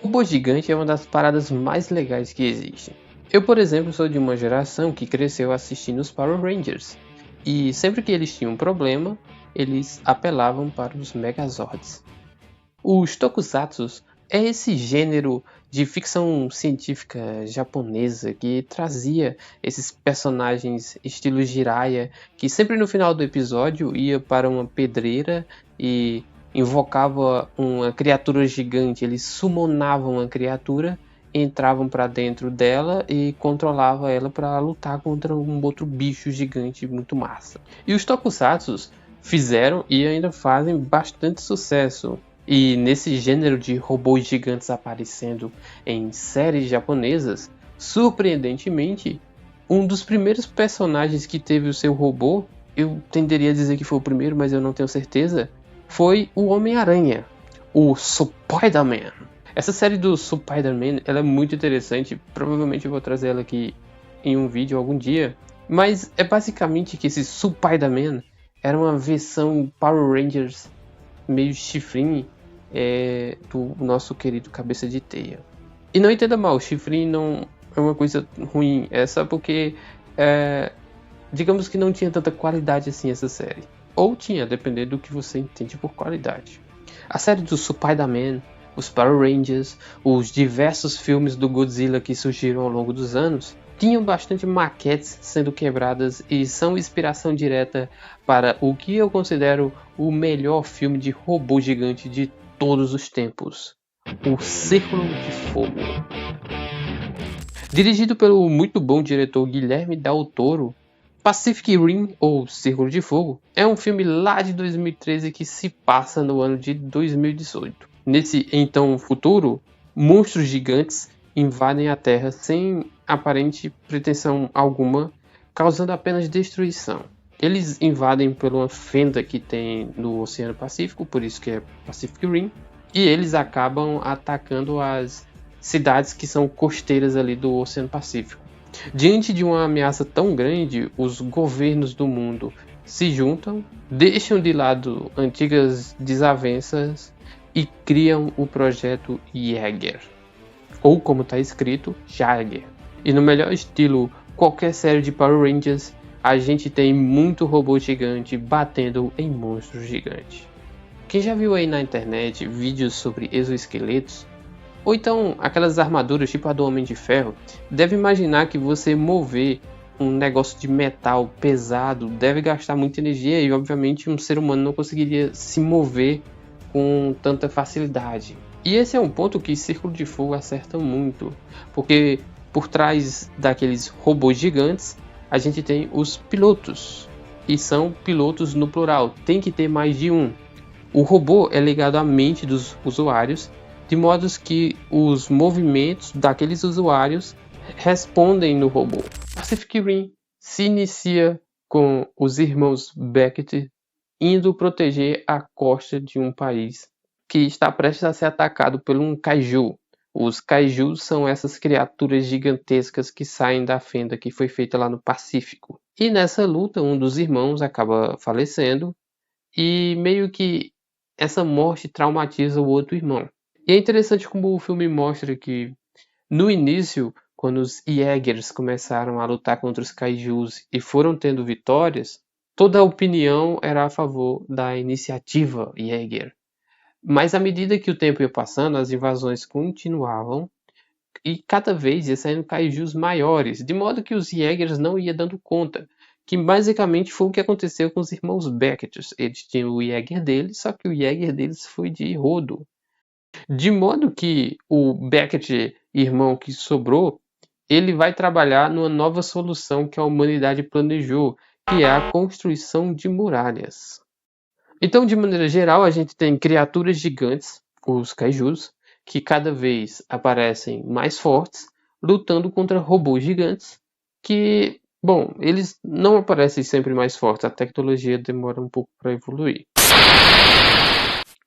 Robô gigante é uma das paradas mais legais que existem. Eu, por exemplo, sou de uma geração que cresceu assistindo os Power Rangers. E sempre que eles tinham um problema, eles apelavam para os Megazords. Os Tokusatsu é esse gênero de ficção científica japonesa que trazia esses personagens estilo Jiraiya, que sempre no final do episódio ia para uma pedreira e invocava uma criatura gigante. Eles summonavam uma criatura, entravam para dentro dela e controlavam ela para lutar contra um outro bicho gigante muito massa. E os Tokusatsu fizeram e ainda fazem bastante sucesso. E nesse gênero de robôs gigantes aparecendo em séries japonesas, surpreendentemente, um dos primeiros personagens que teve o seu robô, eu tenderia a dizer que foi o primeiro, mas eu não tenho certeza, foi o Homem-Aranha, o Spider-Man. Essa série do Spider-Man, ela é muito interessante, provavelmente eu vou trazer ela aqui em um vídeo algum dia, mas é basicamente que esse Spider-Man era uma versão Power Rangers meio chifrinho do nosso querido Cabeça de Teia. E não entenda mal, chifrinho não é uma coisa ruim, é só porque digamos que não tinha tanta qualidade assim essa série. Ou tinha, dependendo do que você entende por qualidade. A série do Spider-Man, os Power Rangers, os diversos filmes do Godzilla que surgiram ao longo dos anos, tinham bastante maquetes sendo quebradas e são inspiração direta para o que eu considero o melhor filme de robô gigante de todos os tempos, O Círculo de Fogo. Dirigido pelo muito bom diretor Guilherme Del Toro, Pacific Rim, ou Círculo de Fogo, é um filme lá de 2013 que se passa no ano de 2018. Nesse então futuro, monstros gigantes invadem a Terra sem aparente pretensão alguma, causando apenas destruição. Eles invadem por uma fenda que tem no Oceano Pacífico, por isso que é Pacific Rim, e eles acabam atacando as cidades que são costeiras ali do Oceano Pacífico. Diante de uma ameaça tão grande, os governos do mundo se juntam, deixam de lado antigas desavenças e criam o projeto Jäger, ou como está escrito, Jaeger. E no melhor estilo qualquer série de Power Rangers, a gente tem muito robô gigante batendo em monstros gigantes. Quem já viu aí na internet vídeos sobre exoesqueletos, ou então aquelas armaduras tipo a do Homem de Ferro, deve imaginar que você mover um negócio de metal pesado deve gastar muita energia e obviamente um ser humano não conseguiria se mover com tanta facilidade. E esse é um ponto que Círculo de Fogo acerta muito, porque por trás daqueles robôs gigantes a gente tem os pilotos, e são pilotos no plural, tem que ter mais de um. O robô é ligado à mente dos usuários, de modo que os movimentos daqueles usuários respondem no robô. Pacific Rim se inicia com os irmãos Beckett indo proteger a costa de um país que está prestes a ser atacado por um kaiju. Os kaijus são essas criaturas gigantescas que saem da fenda que foi feita lá no Pacífico. E nessa luta, um dos irmãos acaba falecendo e meio que essa morte traumatiza o outro irmão. E é interessante como o filme mostra que no início, quando os Jägers começaram a lutar contra os kaijus e foram tendo vitórias, toda a opinião era a favor da iniciativa Jäger. Mas à medida que o tempo ia passando, as invasões continuavam e cada vez ia saindo kaijus maiores, de modo que os Jägers não iam dando conta, que basicamente foi o que aconteceu com os irmãos Beckett. Eles tinham o Jäger deles, só que o Jäger deles foi de rodo. De modo que o Beckett, irmão que sobrou, ele vai trabalhar numa nova solução que a humanidade planejou, que é a construção de muralhas. Então, de maneira geral, a gente tem criaturas gigantes, os kaijus, que cada vez aparecem mais fortes, lutando contra robôs gigantes, que, bom, eles não aparecem sempre mais fortes, a tecnologia demora um pouco para evoluir.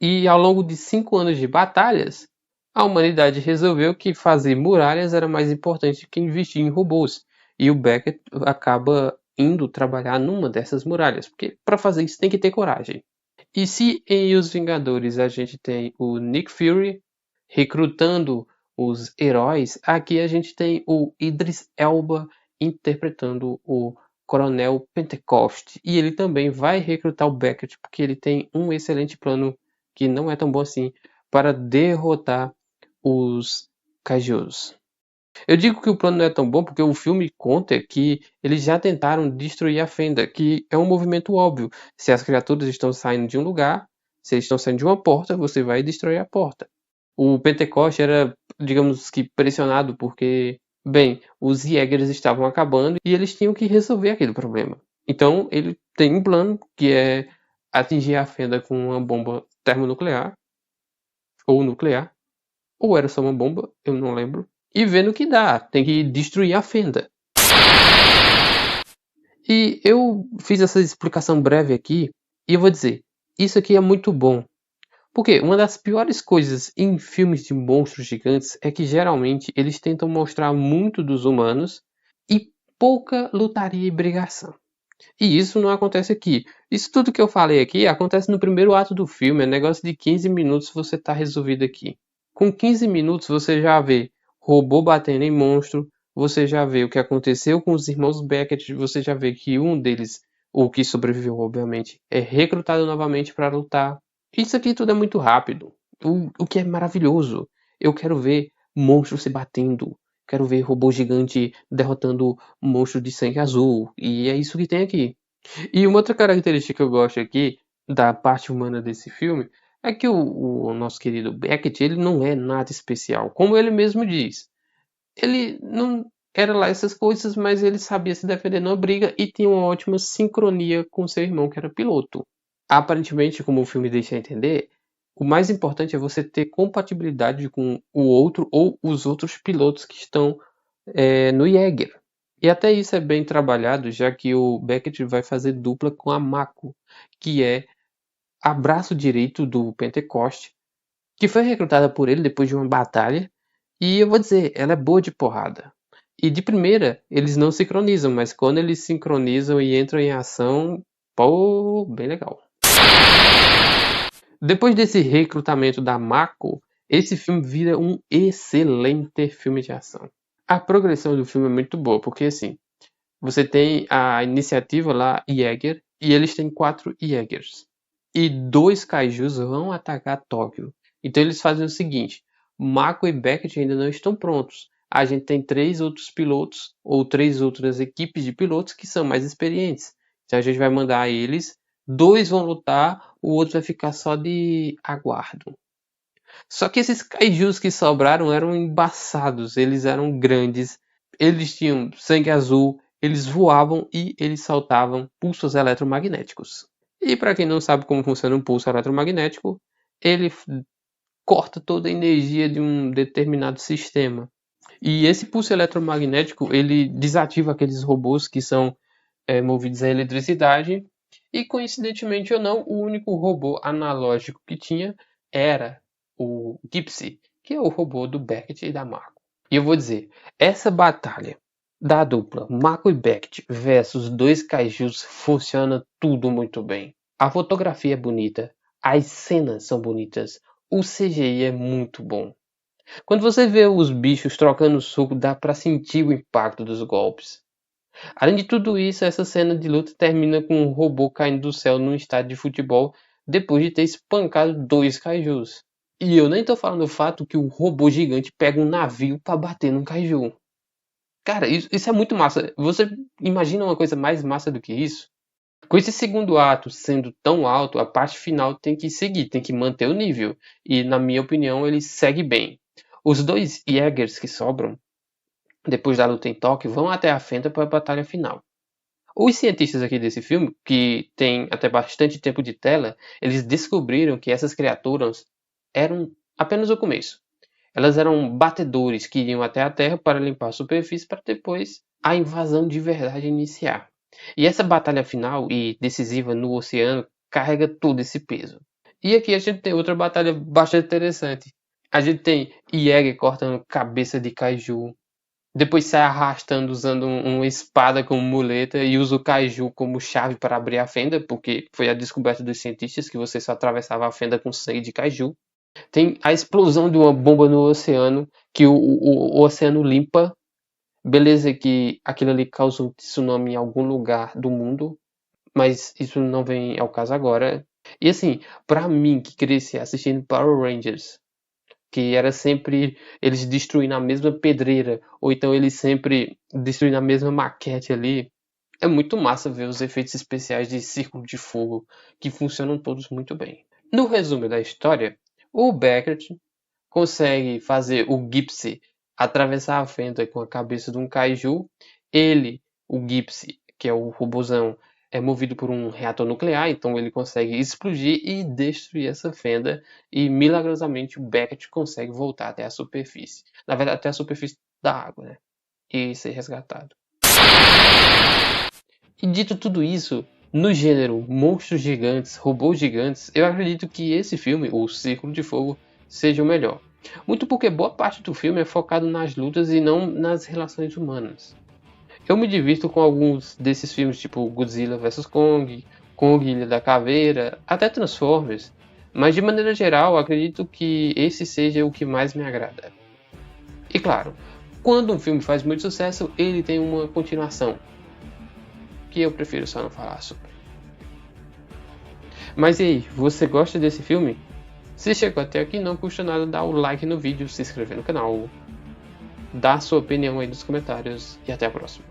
E ao longo de 5 anos de batalhas, a humanidade resolveu que fazer muralhas era mais importante que investir em robôs. E o Beckett acaba indo trabalhar numa dessas muralhas, porque para fazer isso tem que ter coragem. E se em Os Vingadores a gente tem o Nick Fury, recrutando os heróis, aqui a gente tem o Idris Elba interpretando o Coronel Pentecost. E ele também vai recrutar o Beckett, porque ele tem um excelente plano, que não é tão bom assim, para derrotar os Kaijus. Eu digo que o plano não é tão bom porque o filme conta que eles já tentaram destruir a fenda, que é um movimento óbvio. Se as criaturas estão saindo de um lugar, se eles estão saindo de uma porta, você vai destruir a porta. O Pentecoste era, digamos que, pressionado porque, bem, os Jägers estavam acabando e eles tinham que resolver aquele problema. Então, ele tem um plano que é atingir a fenda com uma bomba termonuclear, ou nuclear, ou era só uma bomba, eu não lembro. E ver no que dá. Tem que destruir a fenda. E eu fiz essa explicação breve aqui. E eu vou dizer. Isso aqui é muito bom. Porque uma das piores coisas em filmes de monstros gigantes é que geralmente eles tentam mostrar muito dos humanos e pouca lutaria e brigação. E isso não acontece aqui. Isso tudo que eu falei aqui acontece no primeiro ato do filme. É negócio de 15 minutos você tá resolvido aqui. Com 15 minutos você já vê robô batendo em monstro, você já vê o que aconteceu com os irmãos Beckett, você já vê que um deles, o que sobreviveu obviamente, é recrutado novamente para lutar. Isso aqui tudo é muito rápido, o que é maravilhoso. Eu quero ver monstros se batendo, quero ver robô gigante derrotando monstro de sangue azul, e é isso que tem aqui. E uma outra característica que eu gosto aqui da parte humana desse filme é que o nosso querido Beckett, ele não é nada especial, como ele mesmo diz. Ele não era lá essas coisas, mas ele sabia se defender numa briga e tinha uma ótima sincronia com seu irmão, que era piloto. Aparentemente, como o filme deixa entender, o mais importante é você ter compatibilidade com o outro ou os outros pilotos que estão no Jäger. E até isso é bem trabalhado, já que o Beckett vai fazer dupla com a Mako, que é a braço direito do Pentecoste, que foi recrutada por ele depois de uma batalha. E eu vou dizer, ela é boa de porrada. E de primeira, eles não sincronizam, mas quando eles sincronizam e entram em ação, pô, bem legal. Depois desse recrutamento da Mako, esse filme vira um excelente filme de ação. A progressão do filme é muito boa, porque assim, você tem a iniciativa lá, Jäger, e eles têm 4 Jägers. E 2 Kaijus vão atacar Tóquio. Então eles fazem o seguinte, Mako e Beckett ainda não estão prontos. A gente tem 3 outros pilotos, ou 3 outras equipes de pilotos que são mais experientes. Então a gente vai mandar eles, 2 vão lutar, o outro vai ficar só de aguardo. Só que esses kaijus que sobraram eram embaçados, eles eram grandes, eles tinham sangue azul, eles voavam e eles soltavam pulsos eletromagnéticos. E para quem não sabe como funciona um pulso eletromagnético, ele corta toda a energia de um determinado sistema. E esse pulso eletromagnético, ele desativa aqueles robôs que são movidos à eletricidade. E coincidentemente ou não, o único robô analógico que tinha era o Gypsy, que é o robô do Beckett e da Mako. E eu vou dizer, essa batalha da dupla Mako e Beckett versus 2 kaijus funciona tudo muito bem. A fotografia é bonita, as cenas são bonitas, o CGI é muito bom. Quando você vê os bichos trocando soco, dá pra sentir o impacto dos golpes. Além de tudo isso, essa cena de luta termina com um robô caindo do céu num estádio de futebol depois de ter espancado 2 kaijus. E eu nem tô falando do fato que o robô gigante pega um navio pra bater num kaiju. Cara, isso é muito massa. Você imagina uma coisa mais massa do que isso? Com esse segundo ato sendo tão alto, a parte final tem que seguir, tem que manter o nível. E na minha opinião, ele segue bem. Os 2 Jägers que sobram depois da luta em Tóquio, vão até a fenda para a batalha final. Os cientistas aqui desse filme, que tem até bastante tempo de tela, eles descobriram que essas criaturas eram apenas o começo. Elas eram batedores que iriam até a Terra para limpar a superfície para depois a invasão de verdade iniciar. E essa batalha final e decisiva no oceano carrega todo esse peso. E aqui a gente tem outra batalha bastante interessante. A gente tem Jäger cortando cabeça de kaiju, depois sai arrastando usando uma espada como muleta e usa o kaiju como chave para abrir a fenda, porque foi a descoberta dos cientistas que você só atravessava a fenda com sangue de kaiju. Tem a explosão de uma bomba no oceano, que o oceano limpa. Beleza que aquilo ali causou tsunami em algum lugar do mundo, mas isso não vem ao caso agora. E assim, pra mim que cresci assistindo Power Rangers, que era sempre eles destruindo a mesma pedreira, ou então eles sempre destruindo a mesma maquete ali, é muito massa ver os efeitos especiais de Círculo de Fogo, que funcionam todos muito bem. No resumo da história, o Beckett consegue fazer o Gypsy atravessar a fenda com a cabeça de um kaiju. Ele, o Gypsy, que é o robozão, é movido por um reator nuclear, então ele consegue explodir e destruir essa fenda. E milagrosamente o Beckett consegue voltar até a superfície. Na verdade, até a superfície da água, né? E ser resgatado. E dito tudo isso, no gênero monstros gigantes, robôs gigantes, eu acredito que esse filme, O Círculo de Fogo, seja o melhor. Muito porque boa parte do filme é focado nas lutas e não nas relações humanas. Eu me divirto com alguns desses filmes, tipo Godzilla vs Kong, Kong Ilha da Caveira, até Transformers, mas de maneira geral acredito que esse seja o que mais me agrada. E claro, quando um filme faz muito sucesso, ele tem uma continuação, que eu prefiro só não falar sobre. Mas e aí, você gosta desse filme? Se chegou até aqui, não custa nada dar o like no vídeo, se inscrever no canal, dar sua opinião aí nos comentários e até a próxima.